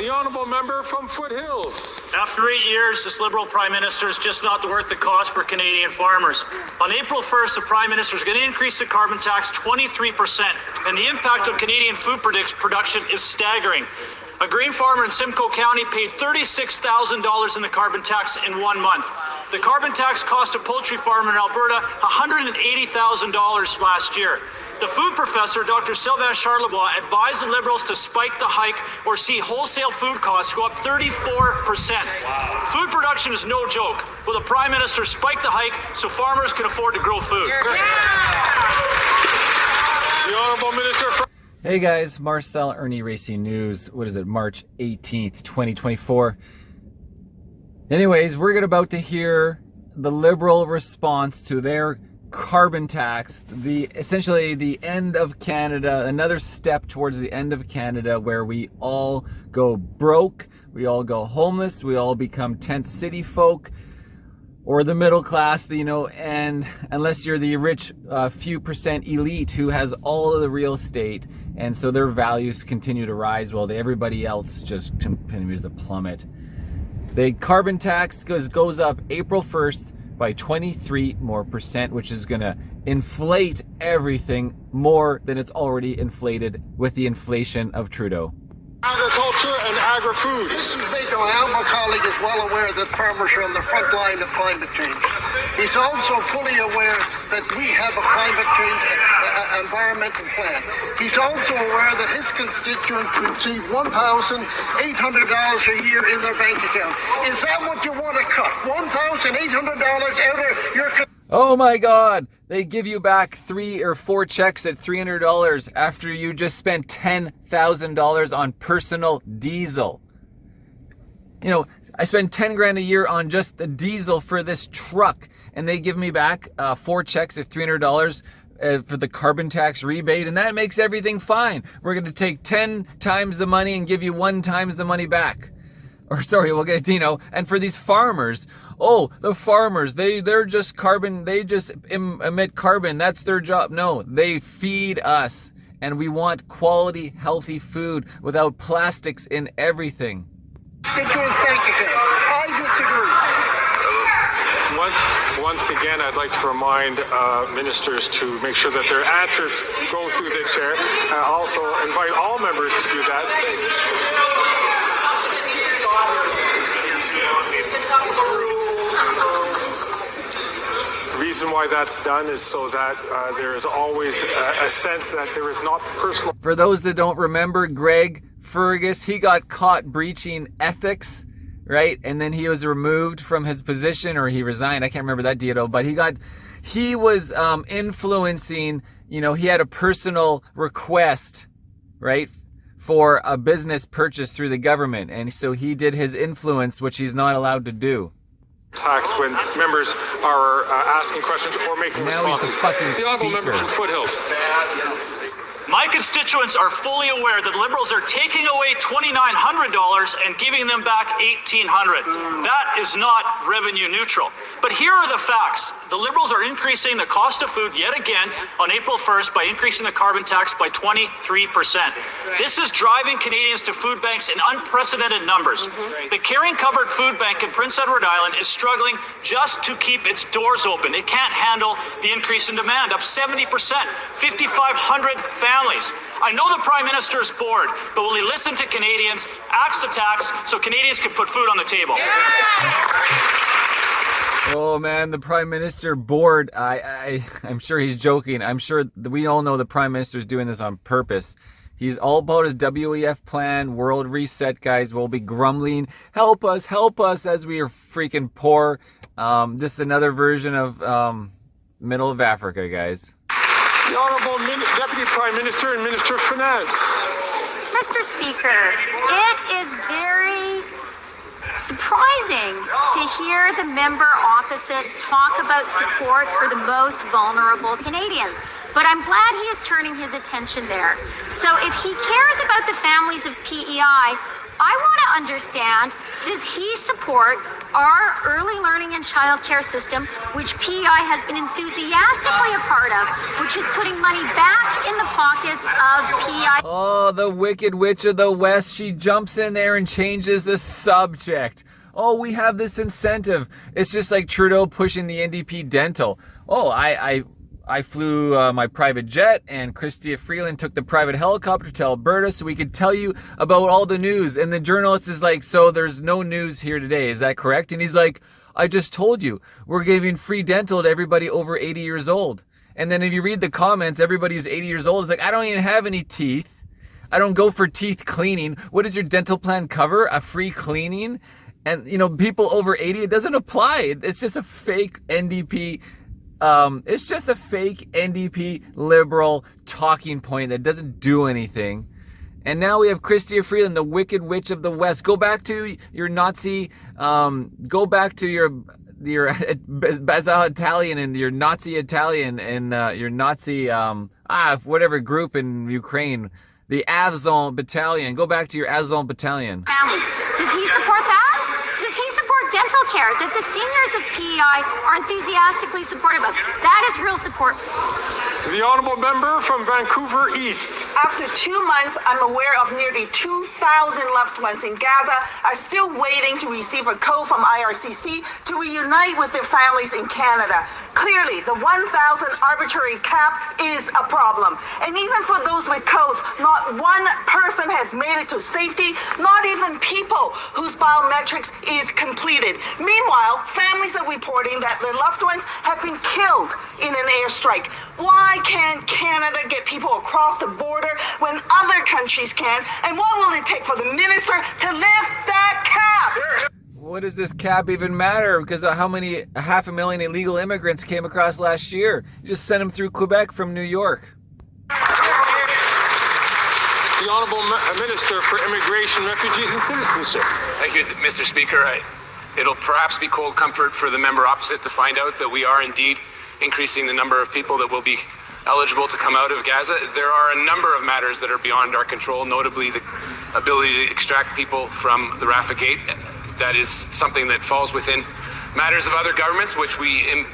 The honourable member from Foothills. After 8 years, this Liberal Prime Minister is just not worth the cost for Canadian farmers. On April 1st, the Prime Minister is going to increase the carbon tax 23%, and the impact on Canadian food production is staggering. A grain farmer in Simcoe County paid $36,000 in the carbon tax in 1 month. The carbon tax cost a poultry farmer in Alberta $180,000 last year. The food professor, Dr. Sylvain Charlebois, advised the Liberals to spike the hike or see wholesale food costs go up 34%. Wow. Food production is no joke. Will the Prime Minister spike the hike so farmers can afford to grow food? The Honourable Minister from... Hey guys, Marcel Ernie Racing News. What is it? March 18th, 2024. Anyways, we're about to hear the Liberal response to their carbon tax, essentially the end of Canada, another step towards the end of Canada where we all go broke, we all go homeless, we all become tent city folk, or the middle class, and unless you're the rich few percent elite who has all of the real estate, and so their values continue to rise while everybody else just continues to plummet. The carbon tax goes up April 1st by 23% more, which is going to inflate everything more than it's already inflated with the inflation of Trudeau. Agriculture and agri-food. Mr. Speaker, my colleague is well aware that farmers are on the front line of climate change. He's also fully aware that we have a climate change environmental plan. He's also aware that his constituents receive $1,800 a year in their bank account. Is that what you want to cut? $1,800 out of your... Oh my God, they give you back 3 or 4 checks at $300 after you just spent $10,000 on personal diesel. I spend 10 grand a year on just the diesel for this truck, and they give me back 4 checks at $300 for the carbon tax rebate, and that makes everything fine. We're going to take 10 times the money and give you 1 times the money back. Or sorry, we'll get, and for these farmers, the farmers, they're just carbon, they just emit carbon, that's their job. No, they feed us, and we want quality, healthy food without plastics in everything. Stick to his bank account. I disagree. Once again, I'd like to remind ministers to make sure that their answers go through the chair. I also invite all members to do that. The reason why that's done is so that there is always a sense that there is not personal... For those that don't remember, Greg Fergus, he got caught breaching ethics, right? And then he was removed from his position, or he resigned. I can't remember that deal, but he was influencing, he had a personal request, right, for a business purchase through the government. And so he did his influence, which he's not allowed to do. Tax when members are asking questions or making responses. The honourable member from Foothills. My constituents are fully aware that Liberals are taking away $2,900 and giving them back $1,800. That is not revenue neutral. But here are the facts. The Liberals are increasing the cost of food yet again on April 1st by increasing the carbon tax by 23%. This is driving Canadians to food banks in unprecedented numbers. The Caring Covered Food Bank in Prince Edward Island is struggling just to keep its doors open. It can't handle the increase in demand, up 70%, 5,500 families. I know the Prime Minister is bored, but will he listen to Canadians, axe the tax, so Canadians can put food on the table? Oh man, the Prime Minister bored. I'm sure he's joking. I'm sure we all know the Prime Minister's doing this on purpose. He's all about his WEF plan, world reset, guys. We'll be grumbling, help us, as we are freaking poor. Just another version of middle of Africa, guys. The Honourable Deputy Prime Minister and Minister of Finance. Mr. Speaker, it is very surprising to hear the member opposite talk about support for the most vulnerable Canadians. but I'm glad he is turning his attention there. So if he cares about the families of PEI, I want to understand, does he support our early learning and childcare system, which PEI has been enthusiastically a part of, which is putting money back in the pockets of PEI? Oh, the Wicked Witch of the West. She jumps in there and changes the subject. Oh, we have this incentive. It's just like Trudeau pushing the NDP dental. Oh, I flew my private jet, and Chrystia Freeland took the private helicopter to Alberta so we could tell you about all the news. And the journalist is like, so there's no news here today, is that correct? And he's like, I just told you, we're giving free dental to everybody over 80 years old. And then if you read the comments, everybody who's 80 years old is like, I don't even have any teeth. I don't go for teeth cleaning. What does your dental plan cover? A free cleaning? And, you know, people over 80, it doesn't apply. It's just a fake NDP. It's just a fake NDP liberal talking point that doesn't do anything. And now we have Chrystia Freeland, the Wicked Witch of the West. Go back to your Nazi, go back to your Bazal Italian and your Nazi Italian and your Nazi, whatever group in Ukraine, the Azov Battalion. Go back to your Azov Battalion. Families. Does he support that? Does he support dental care that the seniors of PEI are enthusiastically supportive of? That is real support. The honourable member from Vancouver East. After 2 months, I'm aware of nearly 2,000 loved ones in Gaza are still waiting to receive a code from IRCC to reunite with their families in Canada. Clearly, the 1,000 arbitrary cap is a problem. And even for those with codes, not one person has made it to safety, not even people whose biometrics is completed. Meanwhile, families are reporting that their loved ones have been killed in an airstrike. Why can't Canada get people across the border when other countries can? And what will it take for the minister to lift that cap? What does this cap even matter? Because of how many 500,000 illegal immigrants came across last year? You just sent them through Quebec from New York. The Honourable Minister for Immigration, Refugees and Citizenship. Thank you, Mr. Speaker. It'll perhaps be cold comfort for the member opposite to find out that we are indeed increasing the number of people that will be eligible to come out of Gaza. There are a number of matters that are beyond our control, notably the ability to extract people from the Rafah Gate. That is something that falls within matters of other governments, which we.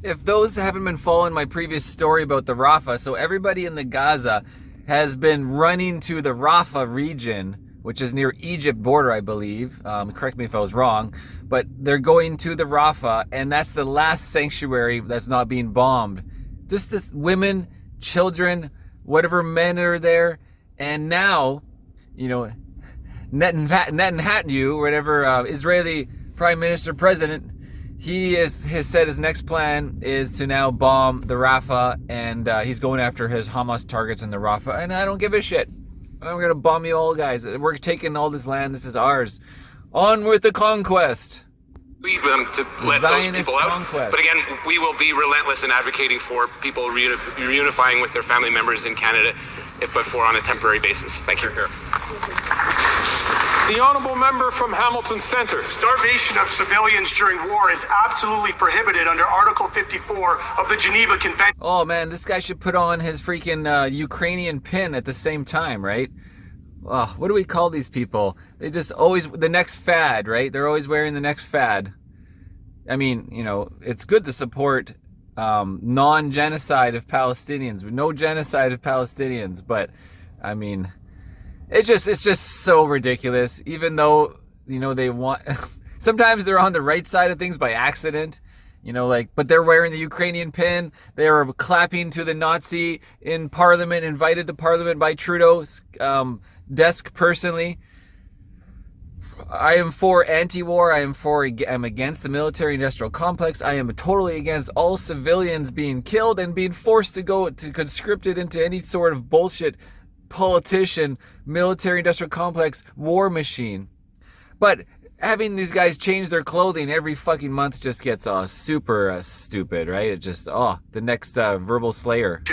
If those haven't been following my previous story about the Rafah, so everybody in the Gaza has been running to the Rafah region, which is near Egypt border, I believe. Correct me if I was wrong, but they're going to the Rafah, and that's the last sanctuary that's not being bombed. Just the women, children, whatever men are there, and now, you know, Netanyahu, whatever Israeli Prime Minister President, he has said his next plan is to now bomb the Rafah, and he's going after his Hamas targets in the Rafah, and I don't give a shit. We're going to bomb you all, guys. We're taking all this land. This is ours. On with the conquest. Leave them to let those people out. But again, we will be relentless in advocating for people reunifying with their family members in Canada, if but for on a temporary basis. Thank you. The Honourable Member from Hamilton Centre. Starvation of civilians during war is absolutely prohibited under Article 54 of the Geneva Convention. Oh man, this guy should put on his freaking Ukrainian pin at the same time, right? Oh, what do we call these people? They just always, the next fad, right? They're always wearing the next fad. I mean, you know, it's good to support non-genocide of Palestinians, no genocide of Palestinians, but I mean, it's just so ridiculous. Even though, you know, they want, sometimes they're on the right side of things by accident, you know, like, but they're wearing the Ukrainian pin. They are clapping to the Nazi in Parliament, invited to Parliament by Trudeau's desk personally. I am for anti-war. I'm against the military-industrial complex. I am totally against all civilians being killed and being forced to go to conscripted into any sort of bullshit politician, military-industrial complex war machine. But having these guys change their clothing every fucking month just gets super stupid, right? It just, the next verbal slayer.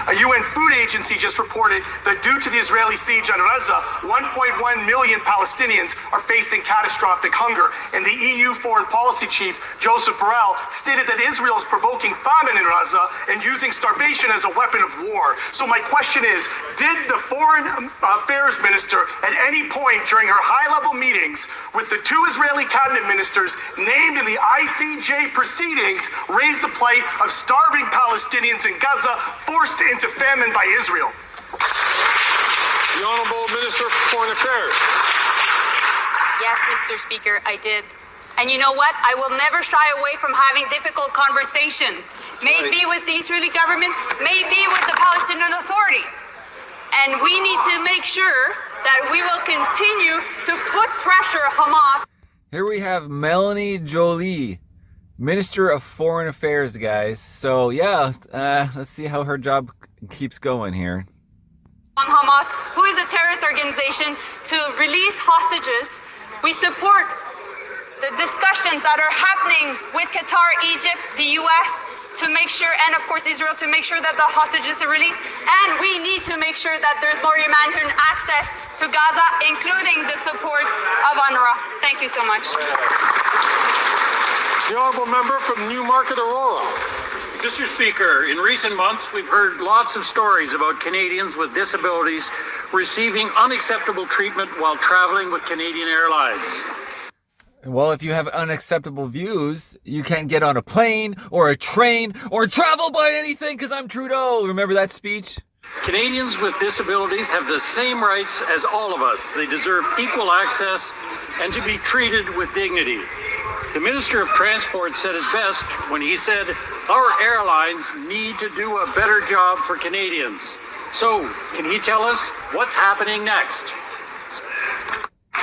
A UN food agency just reported that due to the Israeli siege on Gaza, 1.1 million Palestinians are facing catastrophic hunger. And the EU foreign policy chief, Joseph Borrell, stated that Israel is provoking famine in Gaza and using starvation as a weapon of war. So my question is, did the foreign affairs minister at any point during her high-level meetings with the two Israeli cabinet ministers named in the ICJ proceedings raise the plight of starving Palestinians in Gaza forced into famine by Israel? The Honourable Minister for Foreign Affairs. Yes, Mr. Speaker, I did. And you know what? I will never shy away from having difficult conversations. Maybe with the Israeli government, maybe with the Palestinian Authority. And we need to make sure that we will continue to put pressure on Hamas. Here we have Melanie Joly, Minister of Foreign Affairs, guys. So yeah, let's see how her job keeps going here. On Hamas, who is a terrorist organization, to release hostages. We support the discussions that are happening with Qatar, Egypt, the US, to make sure, and of course Israel, to make sure that the hostages are released. And we need to make sure that there's more humanitarian access to Gaza, including the support of UNRWA. Thank you so much. The Honourable Member from Newmarket, Aurora. Mr. Speaker, in recent months, we've heard lots of stories about Canadians with disabilities receiving unacceptable treatment while traveling with Canadian Airlines. Well, if you have unacceptable views, you can't get on a plane or a train or travel by anything because I'm Trudeau. Remember that speech? Canadians with disabilities have the same rights as all of us. They deserve equal access and to be treated with dignity. The Minister of Transport said it best when he said, our airlines need to do a better job for Canadians. So, can he tell us what's happening next?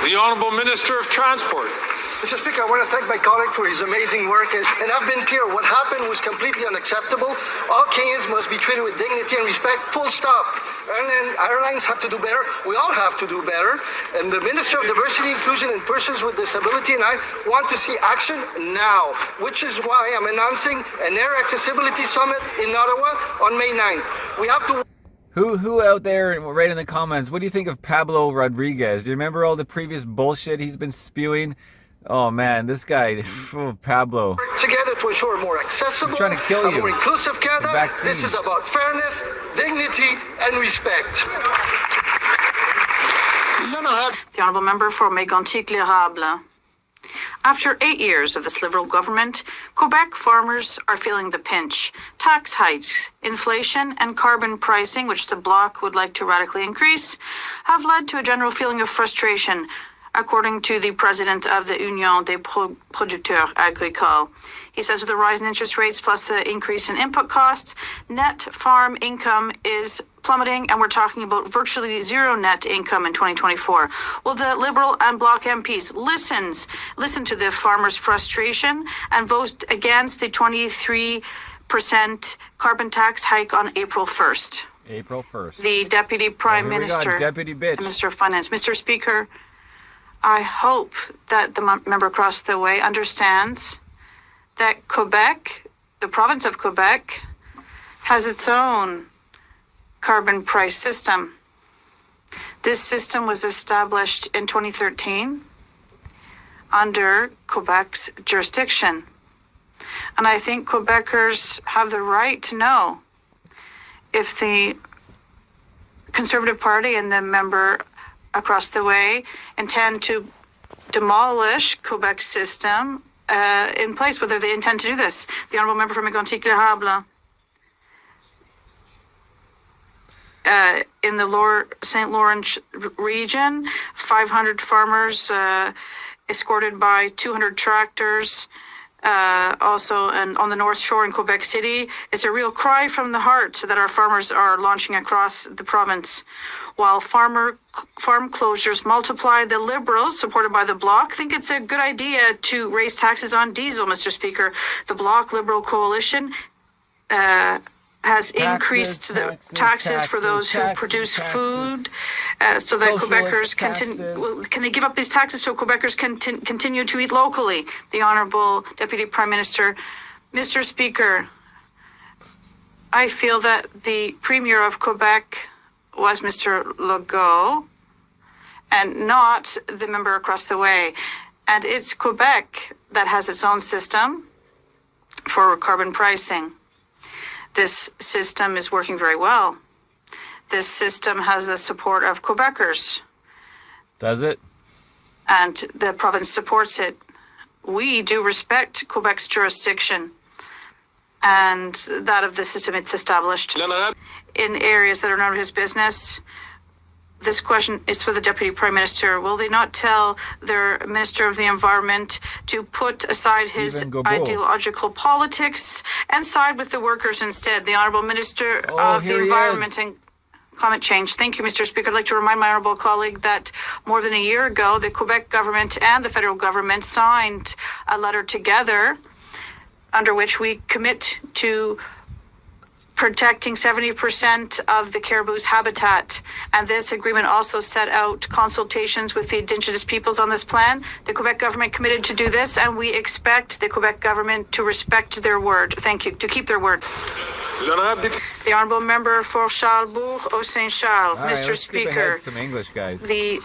The Honourable Minister of Transport. Mr. Speaker, I want to thank my colleague for his amazing work, and I've been clear. What happened was completely unacceptable. All Kenyans must be treated with dignity and respect, full stop. Airlines have to do better. We all have to do better. And the Minister of Diversity, Inclusion, and Persons with Disability and I want to see action now, which is why I'm announcing an Air Accessibility Summit in Ottawa on May 9th. We have to... Who out there, right in the comments, what do you think of Pablo Rodriguez? Do you remember all the previous bullshit he's been spewing? Oh man, this guy, Pablo. Together to ensure a more accessible, he's trying to kill you. More inclusive Canada. Vaccines. This is about fairness, dignity, and respect. The Honourable Member for Mégantic-L'Érable. After 8 years of this Liberal government, Quebec farmers are feeling the pinch. Tax hikes, inflation, and carbon pricing, which the Bloc would like to radically increase, have led to a general feeling of frustration, according to the president of the Union des Producteurs Agricoles. He says with the rise in interest rates plus the increase in input costs, net farm income is plummeting, and we're talking about virtually zero net income in 2024. Will the Liberal and Bloc MPs listen to the farmers' frustration and vote against the 23% carbon tax hike on April 1st? April 1st. The Deputy Prime Minister, Deputy bitch. Minister of Finance. Mr. Speaker, I hope that the member across the way understands that Quebec, the province of Quebec, has its own carbon price system. This system was established in 2013 under Quebec's jurisdiction. And I think Quebecers have the right to know if the Conservative Party and the member across the way intend to demolish Quebec's system in place, whether they intend to do this. The Honourable Member for Mégantic-L'Érable. In the Lower St. Lawrence region, 500 farmers escorted by 200 tractors. Also, and on the North Shore in Quebec City, it's a real cry from the heart that our farmers are launching across the province. While farm closures multiply, the Liberals, supported by the Bloc, think it's a good idea to raise taxes on diesel, Mr. Speaker. The Bloc Liberal coalition has Taxes, increased the taxes, taxes for those who taxes, produce taxes. food, so that Socialist Quebecers taxes. can they give up these taxes so Quebecers can continue to eat locally? The Honourable Deputy Prime Minister. Mr. Speaker, I feel that the Premier of Quebec was Mr. Legault and not the member across the way. And it's Quebec that has its own system for carbon pricing. This system is working very well. This system has the support of Quebecers, Does it? and the province supports it. We do respect Quebec's jurisdiction and that of the system it's established in areas that are none of his business. This question is for the Deputy Prime Minister. Will they not tell their Minister of the Environment to put aside his Stephen Guilbeault. ideological politics and side with the workers instead? The Honourable Minister of the here he Environment is. and Climate Change. Thank you, Mr. Speaker. I'd like to remind my honourable colleague that more than a year ago, the Quebec government and the federal government signed a letter together under which we commit to protecting 70% of the caribou's habitat. And this agreement also set out consultations with the Indigenous peoples on this plan. The Quebec government committed to do this, and we expect the Quebec government to respect their word. Thank you. To keep their word. The Honourable Member for Charlesbourg, Haut-Saint-Charles. All right, Mr. let's skip Speaker, ahead some English, guys. the